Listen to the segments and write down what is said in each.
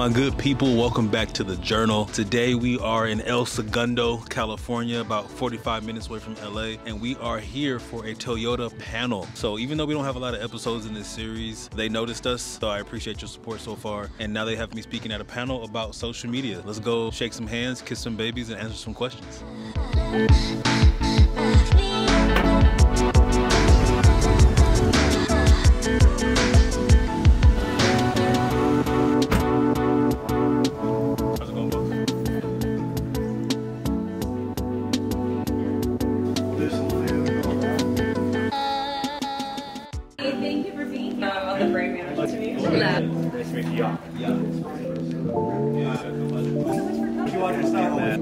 my good people? Welcome back to the Journal. Today we are in El Segundo, California, about 45 minutes away from LA, and we are here for a Toyota panel. So even though we don't have a lot of episodes in this series, they noticed us, so I appreciate your support so far. And now they have me speaking at a panel about social media. Let's go shake some hands, kiss some babies, and answer some questions. Thank you for being here. I'm the brand manager to meet you. Nice to meet you. Yeah. Do you want to start with?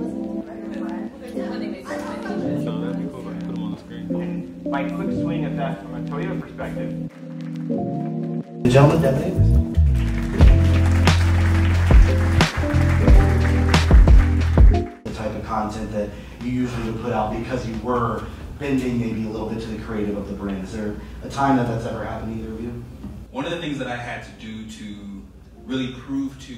My quick swing at that from a Toyota perspective. The gentleman, Devin Davis. The type of content that you usually would put out because you were bending maybe a little bit to the creative of the brand. Is there a time that that's ever happened to either of you? One of the things that I had to do to really prove to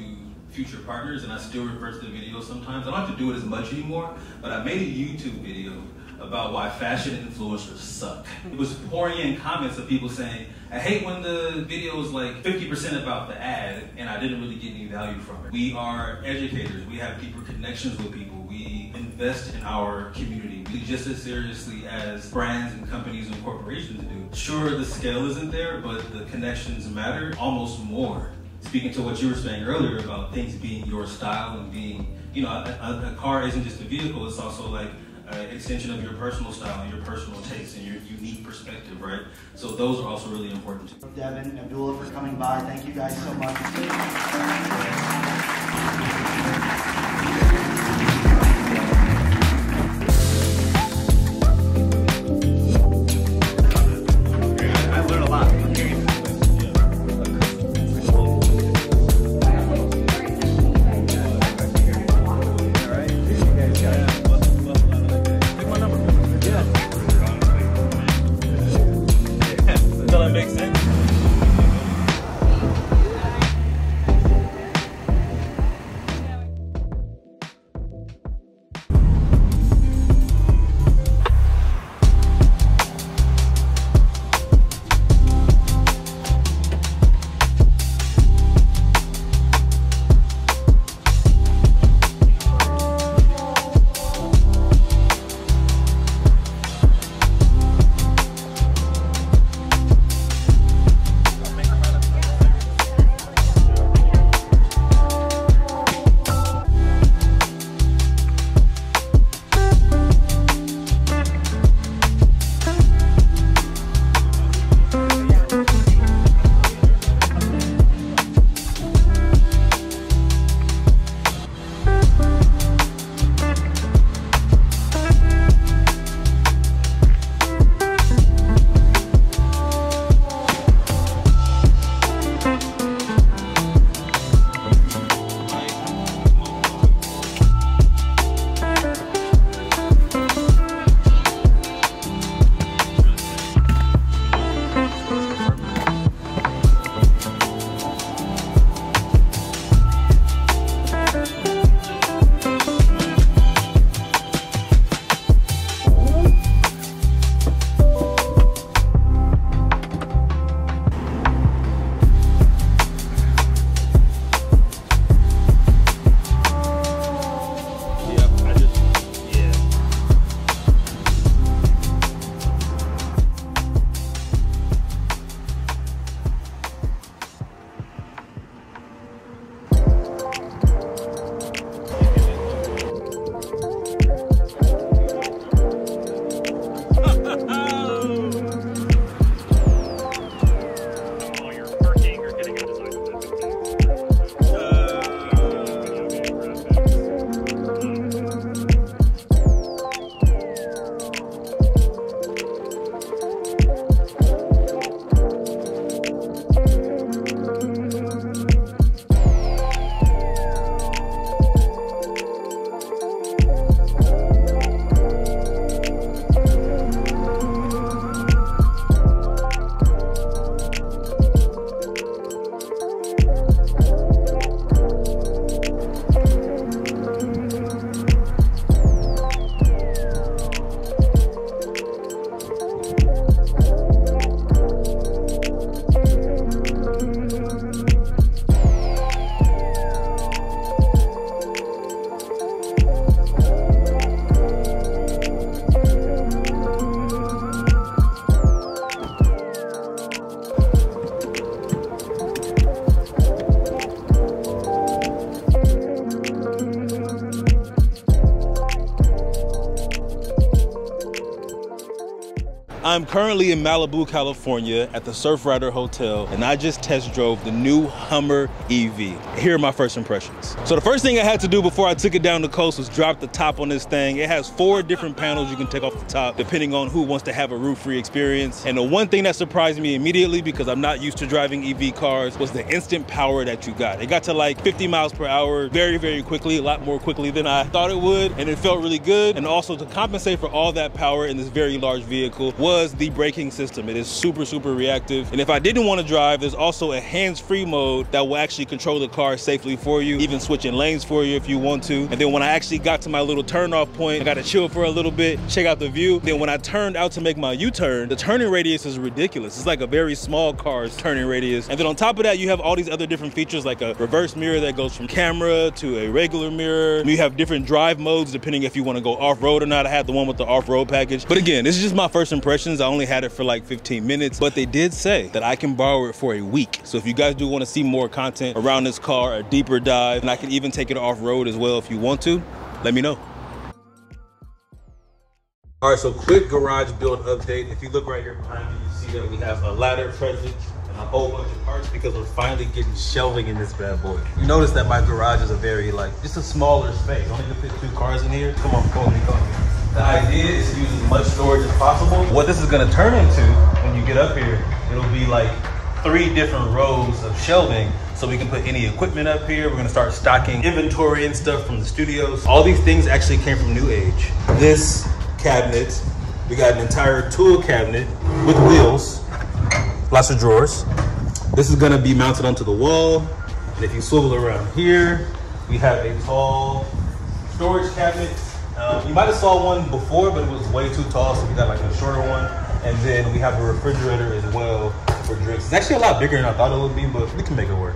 future partners, and I still refer to the video sometimes, I don't have to do it as much anymore, but I made a YouTube video about why fashion influencers suck. It was pouring in comments of people saying, I hate when the video is like 50% about the ad and I didn't really get any value from it. We are educators, we have deeper connections with people, we invest in our community. We just as seriously as brands and companies and corporations do. Sure, the scale isn't there, but the connections matter almost more. Speaking to what you were saying earlier about things being your style and being, you know, a car isn't just a vehicle, it's also like an extension of your personal style and your personal taste and your unique perspective, right? So those are also really important too. Devin and Abdullah for coming by. Thank you guys so much. I learned a lot from hearing this. That makes sense. I'm currently in Malibu, California at the Surfrider Hotel, and I just test drove the new Hummer EV. Here are my first impressions. So the first thing I had to do before I took it down the coast was drop the top on this thing. It has 4 different panels you can take off the top depending on who wants to have a roof-free experience. And the one thing that surprised me immediately, because I'm not used to driving EV cars, was the instant power that you got. It got to like 50 miles per hour very, very quickly, a lot more quickly than I thought it would, and it felt really good. And also, to compensate for all that power in this very large vehicle was the braking system. It is super, super reactive. And if I didn't want to drive, there's also a hands-free mode that will actually control the car safely for you, even switching lanes for you if you want to. And then when I actually got to my little turn-off point, I got to chill for a little bit, check out the view. Then when I turned out to make my U-turn, the turning radius is ridiculous. It's like a very small car's turning radius. And then on top of that, you have all these other different features, like a reverse mirror that goes from camera to a regular mirror. You have different drive modes depending if you want to go off-road or not. I had the one with the off-road package. But again, this is just my first impressions. I only had it for like 15 minutes, but they did say that I can borrow it for a week. So if you guys do want to see more content around this car, a deeper dive, and I can even take it off-road as well if you want to, let me know. All right, so quick garage build update. If you look right here behind me, you see that we have a ladder present and a whole bunch of parts because we're finally getting shelving in this bad boy. You notice that my garage is a very, just a smaller space. Only can fit 2 cars in here. Come on, come on. The idea is to use as much storage as possible. What this is gonna turn into when you get up here, it'll be like 3 different rows of shelving, so we can put any equipment up here. We're gonna start stocking inventory and stuff from the studios. All these things actually came from New Age. This cabinet, we got an entire tool cabinet with wheels, lots of drawers. This is gonna be mounted onto the wall. And if you swivel around here, we have a tall storage cabinet. You might have saw one before, but it was way too tall, so we got like a shorter one. And then we have a refrigerator as well for drinks. It's actually a lot bigger than I thought it would be, but we can make it work.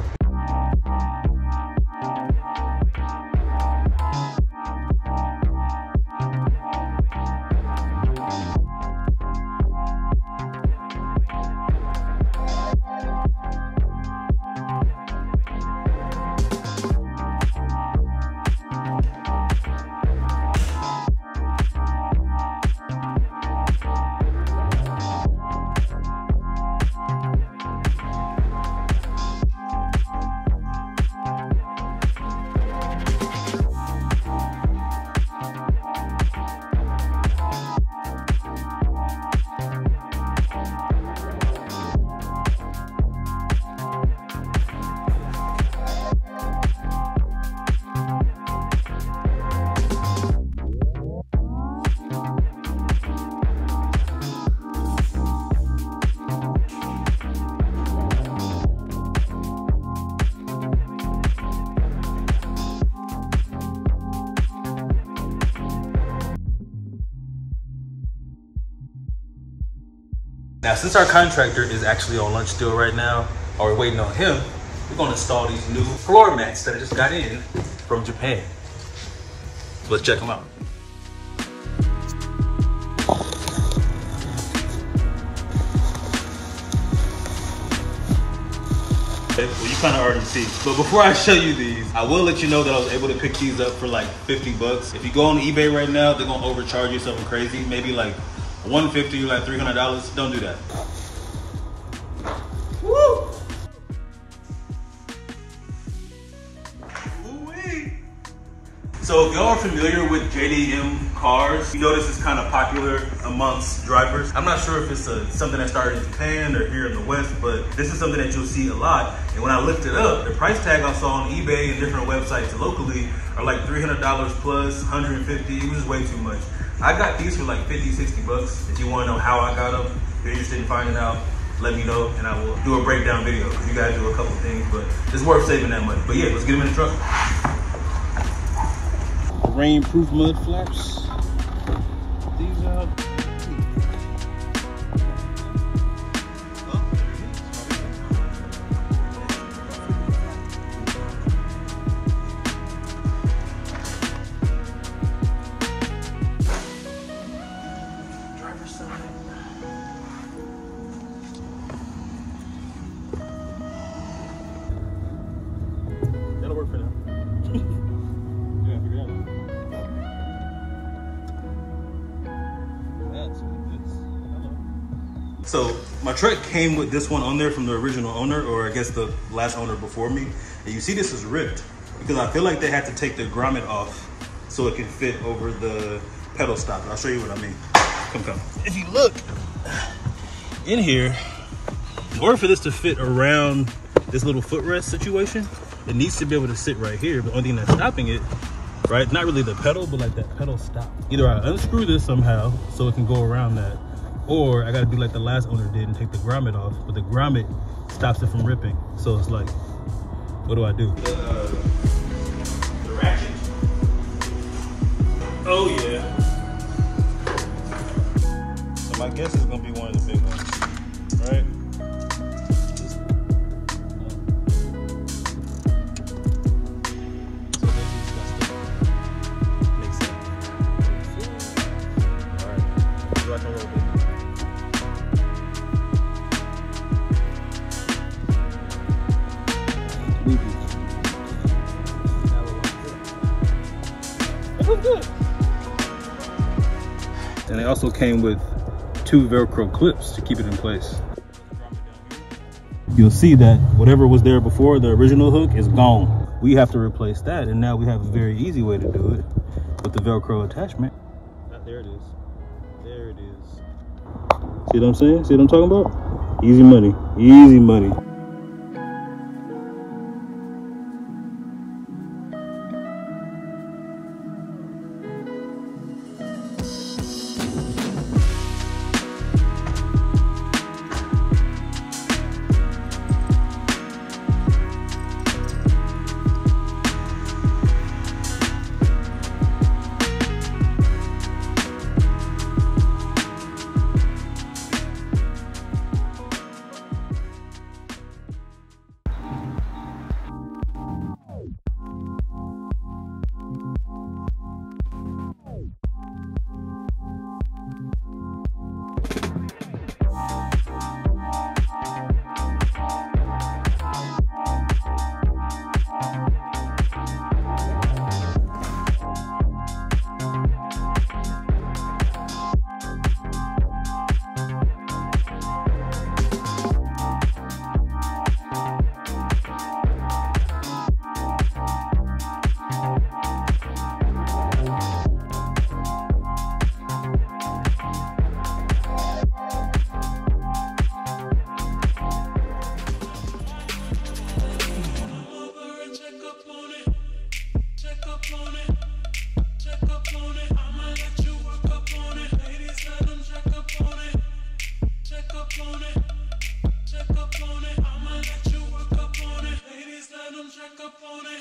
Now, since our contractor is actually on lunch still right now, or we're waiting on him, we're gonna install these new floor mats that I just got in from Japan. So let's check them out. Well, you kind of already see. But before I show you these, I will let you know that I was able to pick these up for like 50 bucks. If you go on eBay right now, they're gonna overcharge you something crazy. Maybe like $150 or like $300. Don't do that. Woo! Ooh-wee. So if y'all are familiar with JDM cars, you know this is kind of popular amongst drivers. I'm not sure if it's something that started in Japan or here in the West, but this is something that you'll see a lot. And when I looked it up, the price tag I saw on eBay and different websites locally are like $300 plus, $150. It was just way too much. I got these for like 50, 60 bucks. If you want to know how I got them, if you're interested in finding out, let me know and I will do a breakdown video because you gotta do a couple things, but it's worth saving that money. But yeah, let's get them in the truck. Rain-proof mud flaps. Put these out. So my truck came with this one on there from the original owner, or I guess the last owner before me. And you see this is ripped because I feel like they had to take the grommet off so it can fit over the pedal stop. I'll show you what I mean. Come. If you look in here, in order for this to fit around this little footrest situation, it needs to be able to sit right here. The only thing that's stopping it, right, not really the pedal, but like that pedal stop. Either I unscrew this somehow so it can go around that, or I gotta do like the last owner did and take the grommet off, but the grommet stops it from ripping. So it's like, what do I do? The ratchet. Oh yeah. So my guess is gonna be one of the big ones, right? Good. And they also came with 2 Velcro clips to keep it in place. You'll see that whatever was there before, the original hook, is gone. We have to replace that, and now we have a very easy way to do it with the Velcro attachment. There it is. There it is. See what I'm saying? See what I'm talking about? Easy money. Easy money. Check up on it.